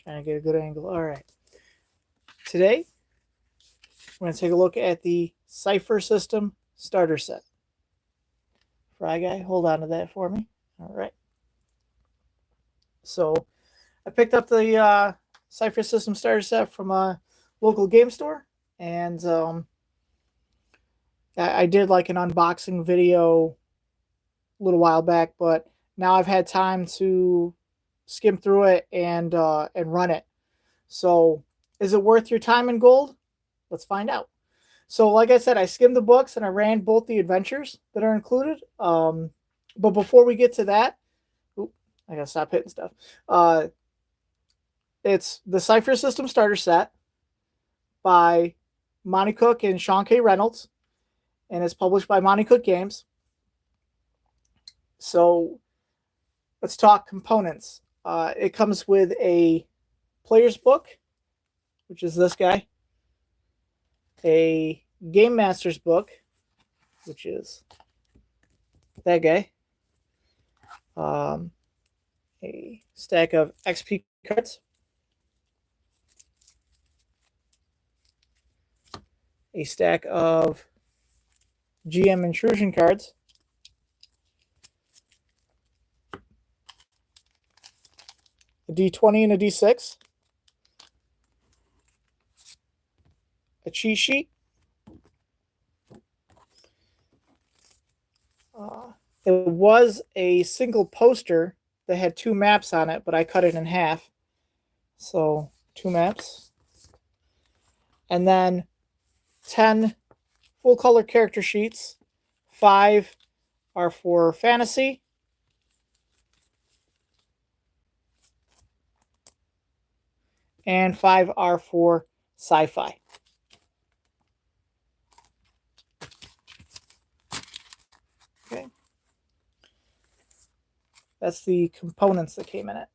Trying to get a good angle. All right. Today, we're going to take a look at the Cypher System starter set. Fry Guy, hold on to that for me. All right. So, I picked up the Cypher System starter set from a local game store, and I did like an unboxing video a little while back, but now I've had time to skim through it and run it. So, is it worth your time and gold? Let's find out. So, like I said, I skimmed the books and I ran both the adventures that are included. But before we get to that, I gotta stop hitting stuff. It's the Cypher System starter set by Monty Cook and Sean K. Reynolds, and it's published by Monty Cook Games. So, let's talk components. It comes with a player's book, which is this guy, a Game Master's book, which is that guy, a stack of XP cards, a stack of GM intrusion cards, a D20 and a D6, a cheat sheet, it was a single poster that had 2 maps on it, but I cut it in half. So 2 maps. And then 10 full color character sheets. 5 are for fantasy. And 5 are for sci-fi. Okay. That's the components that came in it.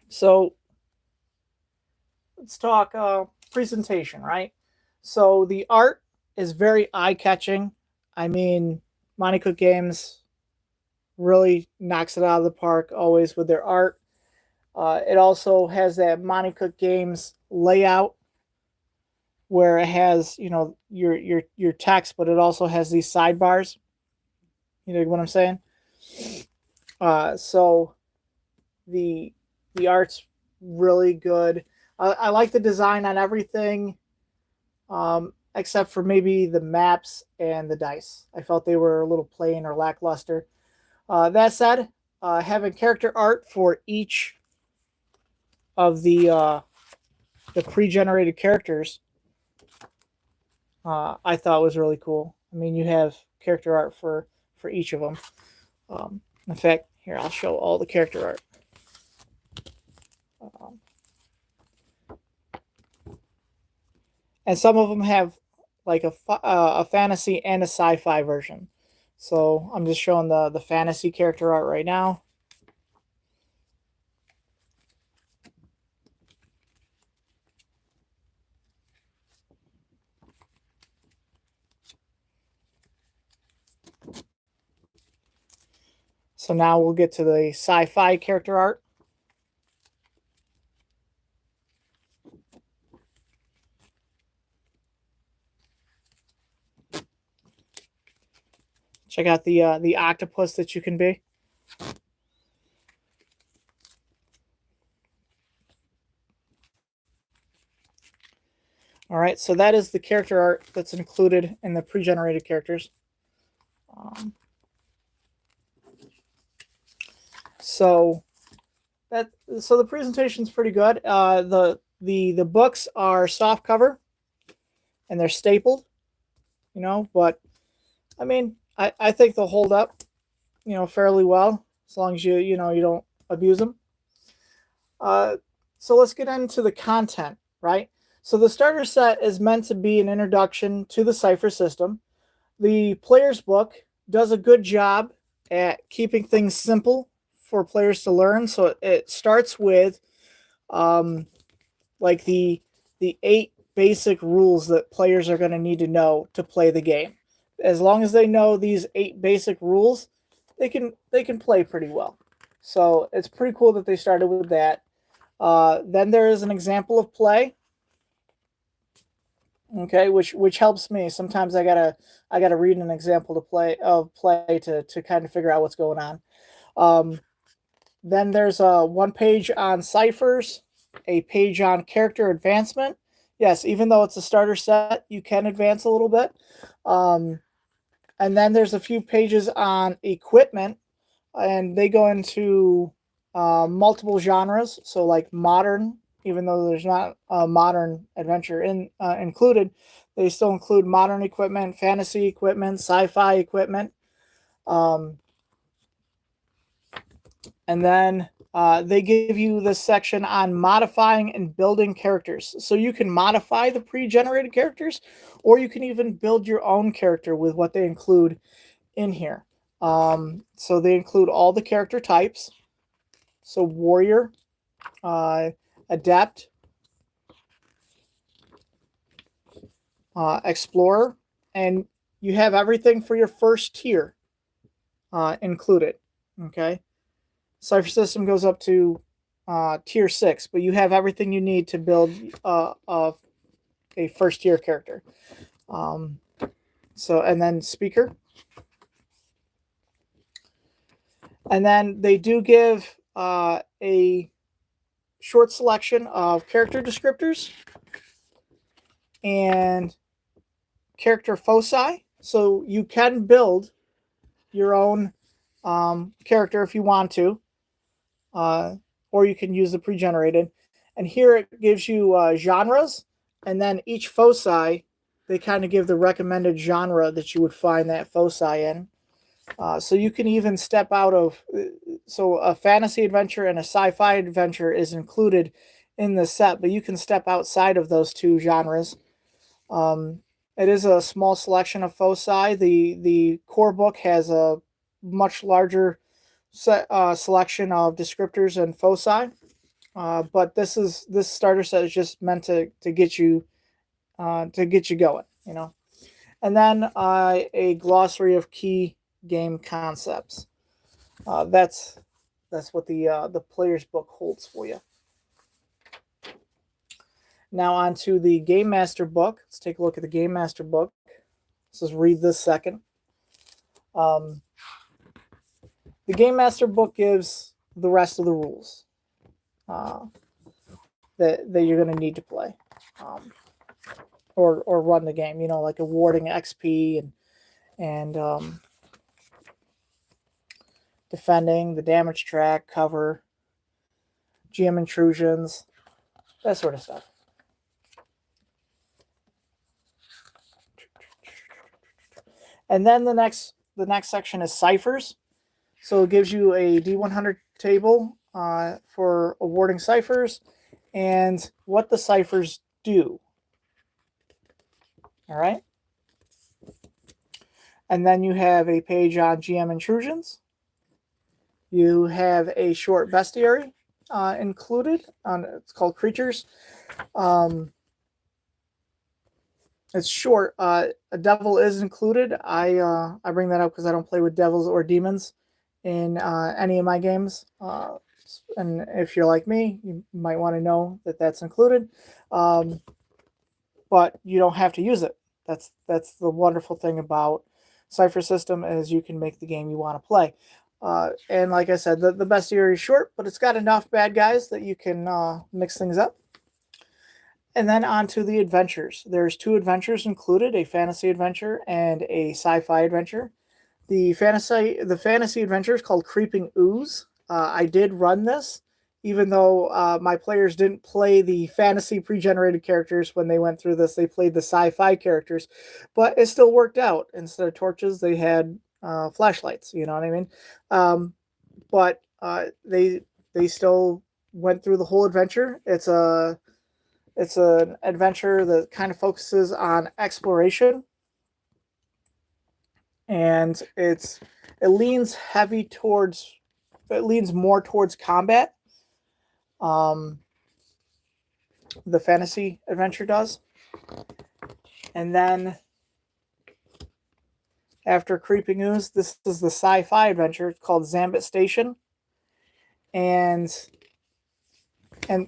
So let's talk presentation, right? So the art is very eye-catching. I mean, Monty Cook Games really knocks it out of the park always with their art. It also has that Monty Cook Games layout where it has, you know, your text, but it also has these sidebars. You know what I'm saying? So the art's really good. I like the design on everything, except for maybe the maps and the dice. I felt they were a little plain or lackluster. That said, having character art for each of the pre-generated characters, I thought was really cool. I mean, you have character art for each of them. In fact, here, I'll show all the character art. And some of them have like a fantasy and a sci-fi version. So I'm just showing the fantasy character art right now. So now we'll get to the sci-fi character art. Check out the octopus that you can be. All right, so that is the character art that's included in the pre-generated characters. So the presentation's pretty good. The books are soft cover and they're stapled, you know, but I mean, I think they'll hold up, you know, fairly well as long as you don't abuse them. So let's get into the content, right? So the starter set is meant to be an introduction to the Cypher system. The player's book does a good job at keeping things simple for players to learn. So it starts with like the 8 basic rules that players are going to need to know to play the game. as long as they know these 8 basic rules, they can play pretty well. So it's pretty cool that they started with that. Then there is an example of play. Okay, which helps me. Sometimes I gotta read an example to play to kind of figure out what's going on. Then there's one page on ciphers, a page on character advancement. Yes, even though it's a starter set, you can advance a little bit. And then there's a few pages on equipment, and they go into multiple genres. So like modern, even though there's not a modern adventure included, they still include modern equipment, fantasy equipment, sci-fi equipment. And then they give you this section on modifying and building characters. So you can modify the pre-generated characters, or you can even build your own character with what they include in here. So they include all the character types. So warrior, adept, explorer, and you have everything for your first tier included. Okay. Cypher system goes up to tier 6, but you have everything you need to build a first tier character. And then speaker. And then they do give a short selection of character descriptors and character foci. So you can build your own character if you want to, or you can use the pre-generated. And here it gives you genres, and then each foci, they kind of give the recommended genre that you would find that foci in. So you can even step out of, so a fantasy adventure and a sci-fi adventure is included in the set, but you can step outside of those 2 genres. It is a small selection of foci. The core book has a much larger selection of descriptors and foci, but this starter set is just meant to get you going, you know. And then a glossary of key game concepts. That's what the player's book holds for you. Now on to the Game Master book. Let's take a look at the Game Master book. Let's just read this second. The Game Master book gives the rest of the rules that you're going to need to play or run the game. You know, like awarding XP and defending, the damage track, cover, GM intrusions, that sort of stuff. And then the next section is ciphers. So it gives you a D100 table for awarding ciphers and what the ciphers do. All right. And then you have a page on GM intrusions. You have a short bestiary included. It's called Creatures. It's short. A devil is included. I bring that up because I don't play with devils or demons in any of my games. And if you're like me, you might want to know that that's included. But you don't have to use it. That's the wonderful thing about Cypher system is you can make the game you want to play. And like I said, the bestiary is short, but it's got enough bad guys that you can mix things up. And then on to the adventures. There's 2 adventures included, a fantasy adventure and a sci-fi adventure. The fantasy adventure is called Creeping Ooze. I did run this, even though my players didn't play the fantasy pre-generated characters when they went through this. They played the sci-fi characters, but it still worked out. Instead of torches, they had flashlights. You know what I mean? But they still went through the whole adventure. It's an adventure that kind of focuses on exploration, and it leans more towards combat. The fantasy adventure does. And then after Creeping Ooze. This is the sci-fi adventure called Zambit Station. And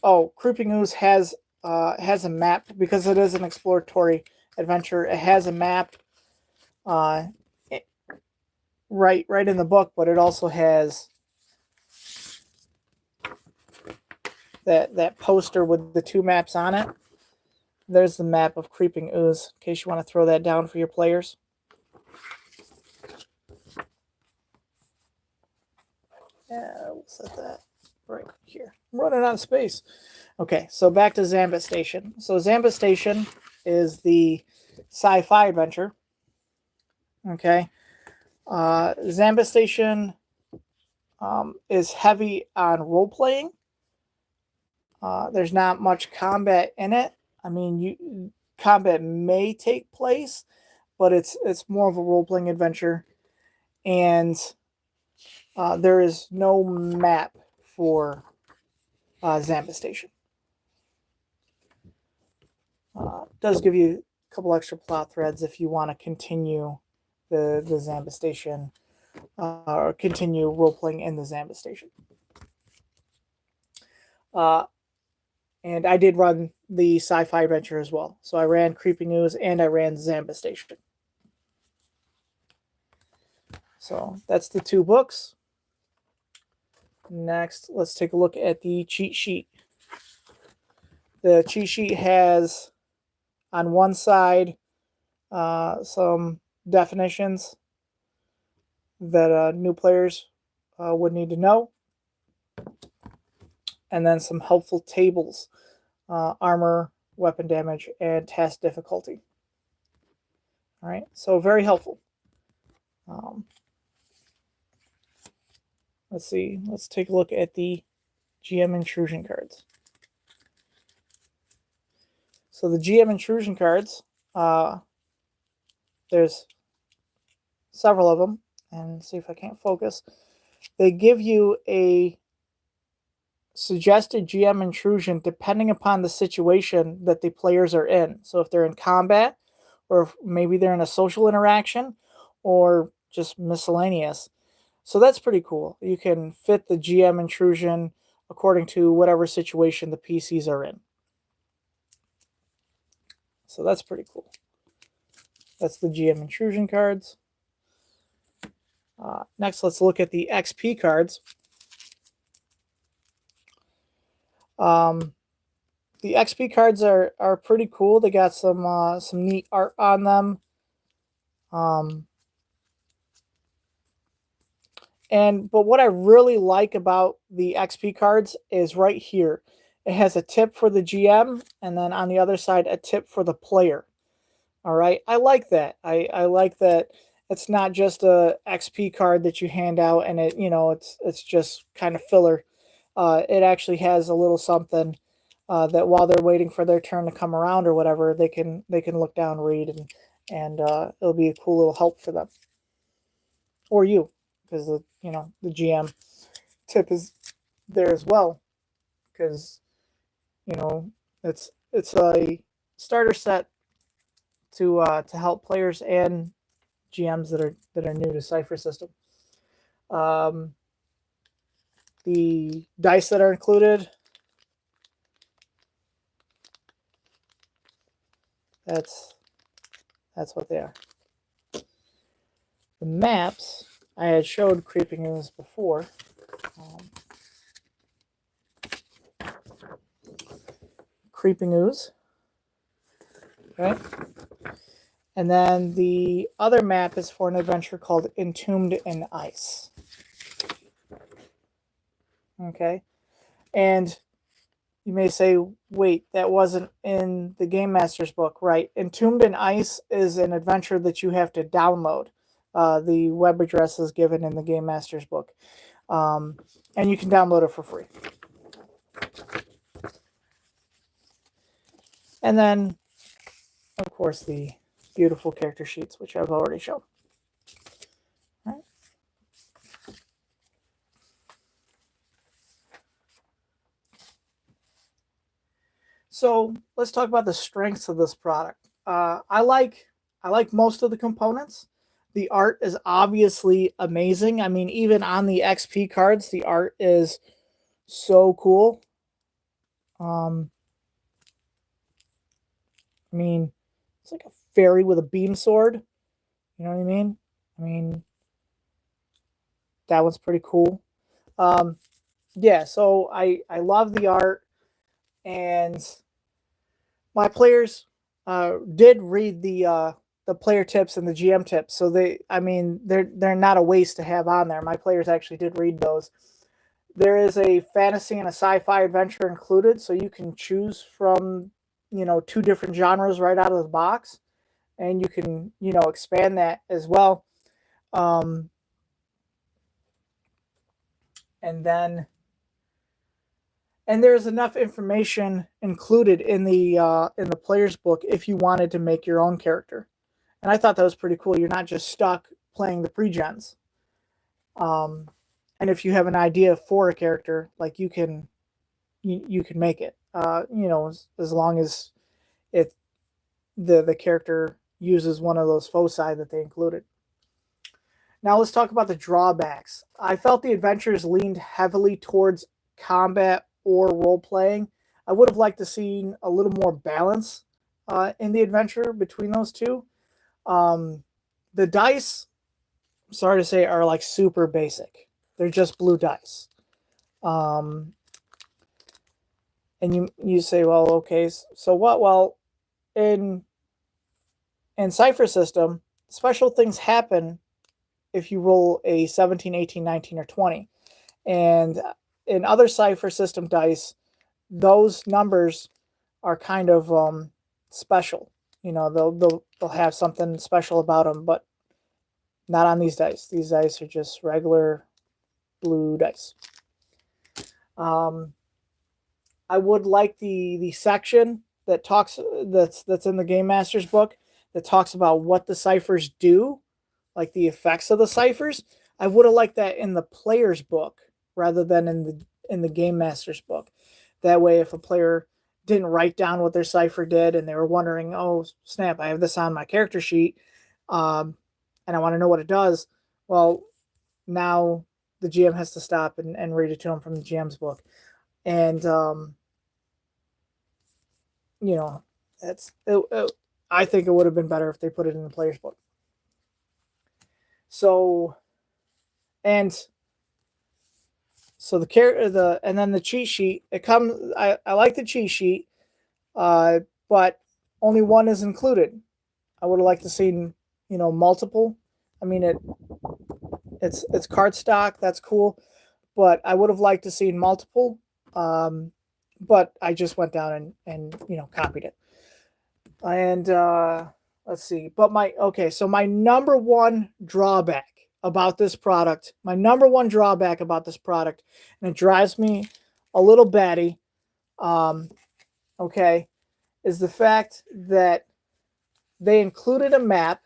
oh, Creeping Ooze has a map because it is an exploratory adventure. It has a map right in the book, but it also has that poster with the 2 maps on it. There's the map of Creeping Ooze, in case you want to throw that down for your players. Yeah, we'll set that right here. I'm running out of space. Okay, so back to Zambit Station. So Zambit Station is the sci-fi adventure. Okay. Zambit Station is heavy on role-playing. There's not much combat in it. I mean, combat may take place, but it's more of a role-playing adventure. And there is no map for Zambit Station. Does give you a couple extra plot threads if you want to continue the Zambit Station or continue role-playing in the Zambit Station. And I did run the sci-fi adventure as well. So I ran Creeping Ooze and I ran Zambit Station. So that's the 2 books. Next, let's take a look at the cheat sheet. The cheat sheet has on one side some definitions that new players would need to know, and then some helpful tables, armor, weapon damage, and task difficulty. All right, so very helpful. Let's see. Let's take a look at the GM intrusion cards. So the GM intrusion cards, there's several of them, and see if I can't focus. They give you a suggested GM intrusion depending upon the situation that the players are in. So if they're in combat, or if maybe they're in a social interaction, or just miscellaneous. So that's pretty cool. You can fit the GM intrusion according to whatever situation the PCs are in. So that's pretty cool. That's the GM intrusion cards. Next, let's look at the XP cards. The XP cards are pretty cool. They got some neat art on them. But what I really like about the XP cards is right here. It has a tip for the GM, and then on the other side, a tip for the player. All right, I like that. I like that it's not just a XP card that you hand out, and it's just kind of filler. It actually has a little something that while they're waiting for their turn to come around or whatever, they can look down, read, and it'll be a cool little help for them or you, because the GM tip is there as well, because it's a starter set to help players and GMs that are new to Cypher system. The dice that are included, that's what they are. The maps, I had showed Creeping Ooze before. Creeping Ooze. Okay. And then the other map is for an adventure called Entombed in Ice. Okay. And you may say, wait, that wasn't in the Game Master's book, right? Entombed in Ice is an adventure that you have to download. The web address is given in the Game Master's book. And you can download it for free. And then, of course, the beautiful character sheets, which I've already shown. All right. So let's talk about the strengths of this product. I like most of the components. The art is obviously amazing. I mean, even on the XP cards, the art is so cool. I mean, it's like a fairy with a beam sword. You know what I mean? I mean, that one's pretty cool. Yeah, so I love the art, and my players did read the player tips and the GM tips. So they're not a waste to have on there. My players actually did read those. There is a fantasy and a sci-fi adventure included, so you can choose from, two different genres right out of the box, and you can, expand that as well. And there's enough information included in the player's book if you wanted to make your own character. And I thought that was pretty cool. You're not just stuck playing the pre-gens. And if you have an idea for a character, like you can make it. As long as the character uses one of those foci that they included. Now let's talk about the drawbacks. I felt the adventures leaned heavily towards combat or role playing. I would have liked to see a little more balance in the adventure between those two. The dice, I'm sorry to say, are like super basic. They're just blue dice. And you say, well, okay, so what? Well, in Cypher system, special things happen if you roll a 17, 18, 19, or 20. And in other Cypher system dice, those numbers are kind of special. They'll have something special about them, but not on these dice. These dice are just regular blue dice. I would like the section that talks that's in the Game Master's book that talks about what the ciphers do, like the effects of the ciphers. I would have liked that in the player's book rather than in the Game Master's book. That way, if a player didn't write down what their cipher did and they were wondering, oh snap, I have this on my character sheet, and I want to know what it does. Well, now the GM has to stop and read it to them from the GM's book. And, I think it would have been better if they put it in the player's book. So then the cheat sheet, it comes, I like the cheat sheet, but only one is included. I would have liked to see, multiple. I mean, it's cardstock, that's cool, but I would have liked to see multiple. But I just went down and copied it. And let's see. So my number one drawback about this product, and it drives me a little batty, is the fact that they included a map,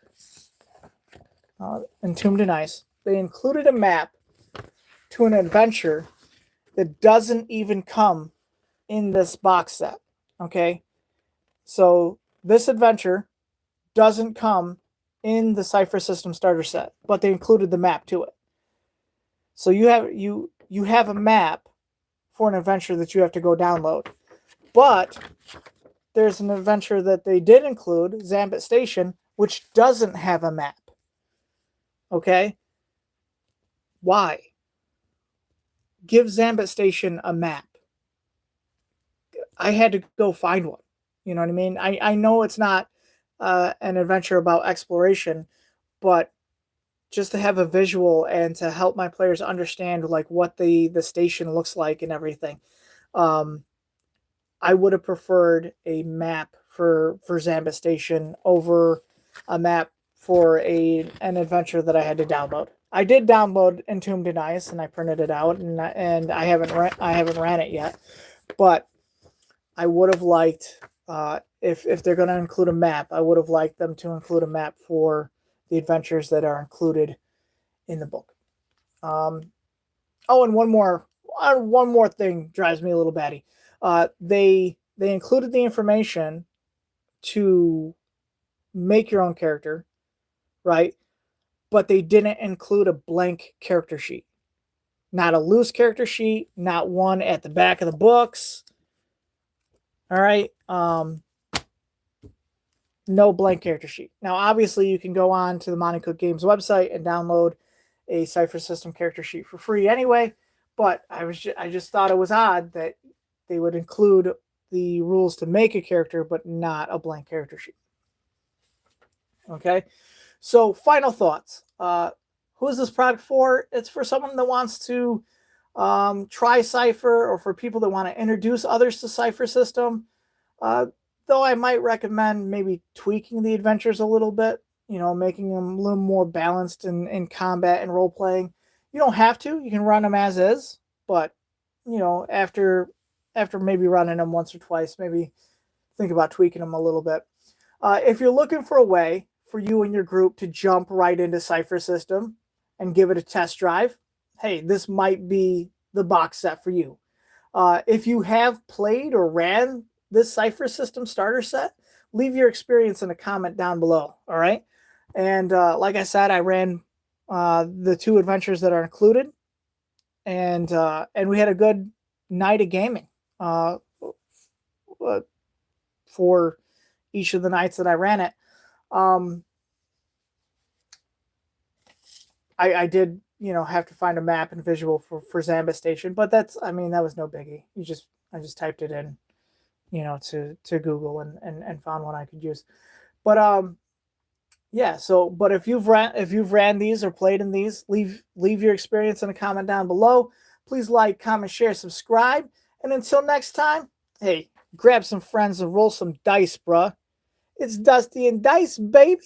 Entombed in Ice. They included a map to an adventure that doesn't even come in this box set. Okay, so this adventure doesn't come in the Cypher System starter set, but they included the map to it. So you have a map for an adventure that you have to go download. But there's an adventure that they did include, Zambit Station, which doesn't have a map. Okay? Why? Give Zambit Station a map. I had to go find one. You know what I mean? I know it's not an adventure about exploration, but just to have a visual and to help my players understand like what the station looks like and everything. I would have preferred a map for Zambit Station over a map for an adventure that I had to download. I did download Entombed in Ice and I printed it out, and I haven't ran it yet, but I would have liked, if they're going to include a map, I would have liked them to include a map for the adventures that are included in the book. And one more thing drives me a little batty. They included the information to make your own character, right? but they didn't include a blank character sheet. Not a loose character sheet, not one at the back of the books. All right. No blank character sheet. Now, obviously, you can go on to the Monte Cook Games website and download a Cypher system character sheet for free anyway. But I just thought it was odd that they would include the rules to make a character, but not a blank character sheet. Okay. So, final thoughts. Who is this product for? It's for someone that wants to try Cypher, or for people that want to introduce others to Cypher system. Though I might recommend maybe tweaking the adventures a little bit, making them a little more balanced in combat and role playing. You don't have to. You can run them as is, but after maybe running them once or twice, maybe think about tweaking them a little bit. If you're looking for a way for you and your group to jump right into Cypher system and give it a test drive, hey, this might be the box set for you. If you have played or ran this Cypher system starter set, leave your experience in a comment down below. All right. And like I said, I ran the 2 adventures that are included, and we had a good night of gaming for each of the nights that I ran it. I did, have to find a map and visual for Zamba Station, but that was no biggie. I just typed it in, to Google and found one I could use. But yeah. So, but if you've ran these or played in these, leave your experience in a comment down below. Please like, comment, share, subscribe, and until next time, hey, grab some friends and roll some dice, bruh. It's Dusty and Dice, baby.